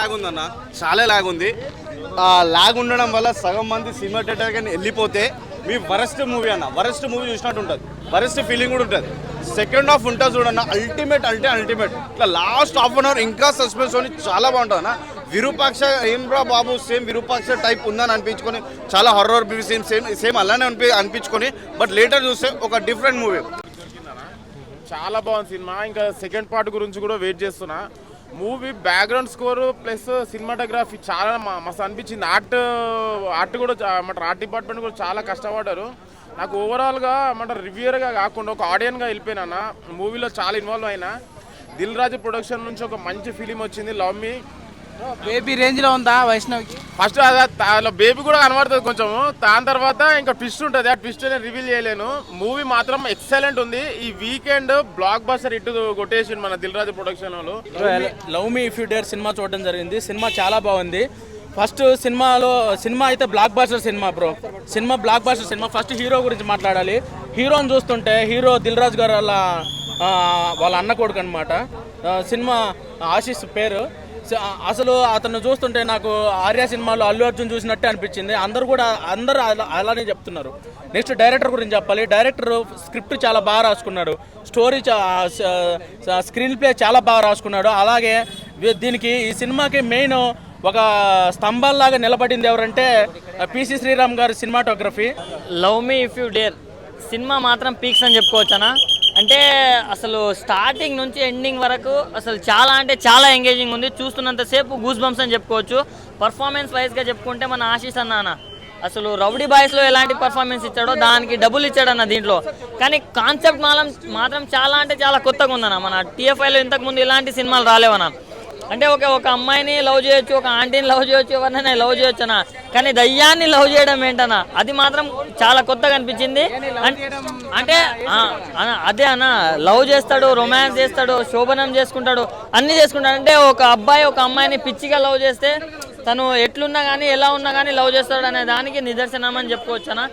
Log ఉందన్న, చాలా log ఉంది. లాగ్ ఉండడం వల్ల సగం మంది సినిమా థియేటర్ కానీ వెళ్ళిపోతే మీ వరస్ట్ మూవీ అన్న, వరస్ట్ మూవీ చూసినట్టు ఉంటుంది, వరస్ట్ ఫీలింగ్ కూడా ఉంటుంది. సెకండ్ హాఫ్ ఉంటుంది చూడన్న, అల్టిమేట్ అంటే అల్టిమేట్. ఇట్లా లాస్ట్ హాఫ్ అన్ అవర్ ఇంకా సస్పెన్స్ అని చాలా బాగుంటుంది అన్న. విరూపాక్ష ఏమ్రా బాబు, సేమ్ విరూపాక్ష టైప్ ఉందని అనిపించుకొని, చాలా హర్రర్ సేమ్ అలానే అనిపించుకొని, బట్ లేటర్ చూస్తే ఒక డిఫరెంట్ మూవీ. చాలా బాగుంది సినిమా. ఇంకా సెకండ్ పార్ట్ గురించి కూడా వెయిట్ చేస్తున్నా. Movie background score plus cinematography చాలా మస్తు అనిపించింది. ఆర్ట్ కూడా ఆర్ట్ డిపార్ట్మెంట్ కూడా చాలా కష్టపడ్డారు. నాకు ఓవరాల్గా రివ్యూయర్గా కాకుండా ఒక ఆడియన్గా వెళ్ళిపోయినా. మూవీలో చాలా ఇన్వాల్వ్ అయినా. దిల్ రాజు ప్రొడక్షన్ నుంచి ఒక మంచి ఫిలిం వచ్చింది, లవ్ మీ. బేబీ రేంజ్ లో ఉందా వైష్ణవ్కి? ఫస్ట్ అలా బేబీ కూడా కనబడుతుంది కొంచెము, దాని తర్వాత ఇంకా ట్విస్ట్ ఉంటుంది. ఆ ట్విస్ట్ నేను రివీల్ చేయలేను. మూవీ మాత్రం ఎక్సలెంట్ ఉంది. ఈ వీకెండ్ బ్లాక్ బస్టర్ ఇటు కొట్టేసిండు మన దిల్ రాజు ప్రొడక్షన్ వాళ్ళు. Love Me If You Dare cinema చూడడం జరిగింది. సినిమా చాలా బాగుంది. ఫస్ట్ సినిమా అయితే blockbuster cinema bro. Cinema blockbuster cinema. First hero గురించి మాట్లాడాలి. హీరోని చూస్తుంటే హీరో దిల్ రాజు గారు వాళ్ళ అన్న కొడుకు అనమాట. సినిమా ఆశీష్ పేరు. అసలు అతను చూస్తుంటే నాకు ఆర్య సినిమాలో అల్లు అర్జున్ చూసినట్టే అనిపించింది. అందరూ అలానే చెప్తున్నారు. నెక్స్ట్ డైరెక్టర్ గురించి చెప్పాలి. డైరెక్టర్ స్క్రిప్ట్ చాలా బాగా రాసుకున్నాడు. స్టోరీ స్క్రీన్ ప్లే చాలా బాగా రాసుకున్నాడు. అలాగే దీనికి ఈ సినిమాకి మెయిన్ ఒక స్తంభాల్లాగా నిలబడింది ఎవరంటే పిసి శ్రీరామ్ గారి cinematography. Love Me If You Dare cinema మాత్రం పీక్స్ అని చెప్పుకోవచ్చనా. అంటే అసలు స్టార్టింగ్ నుంచి ఎండింగ్ వరకు అసలు చాలా అంటే చాలా ఎంగేజింగ్ ఉంది. చూస్తున్నంతసేపు గూస్ బంప్స్ అని చెప్పుకోవచ్చు. పర్ఫార్మెన్స్ వైజ్గా చెప్పుకుంటే మన ఆశీష్ అన్న అసలు రౌడీ బాయ్స్లో ఎలాంటి పర్ఫార్మెన్స్ ఇచ్చాడో దానికి డబుల్ ఇచ్చాడన్న దీంట్లో. కానీ కాన్సెప్ట్ మాత్రం చాలా అంటే చాలా కొత్తగా ఉందన్న. మన టీఎఫ్ఐలో ఇంతకుముందు ఇలాంటి సినిమాలు రాలేవన్నా. అంటే ఒక అమ్మాయిని లవ్ చేయొచ్చు, ఒక ఆంటీని లవ్ చేయొచ్చు, ఎవరినైనా లవ్ చేయొచ్చు అన్న. కానీ దయ్యాన్ని లవ్ చేయడం ఏంటన్నా, అది మాత్రం చాలా కొత్తగా అనిపించింది. అంటే అదే అన్న, లవ్ చేస్తాడు, రొమాన్స్ చేస్తాడు, శోభనం చేసుకుంటాడు, అన్నీ చేసుకుంటాడు. అంటే ఒక అబ్బాయి ఒక అమ్మాయిని పిచ్చిగా లవ్ చేస్తే తను ఎట్లున్నా కానీ ఎలా ఉన్నా కానీ లవ్ చేస్తాడు అనే దానికి నిదర్శనం అని చెప్పుకోవచ్చనా.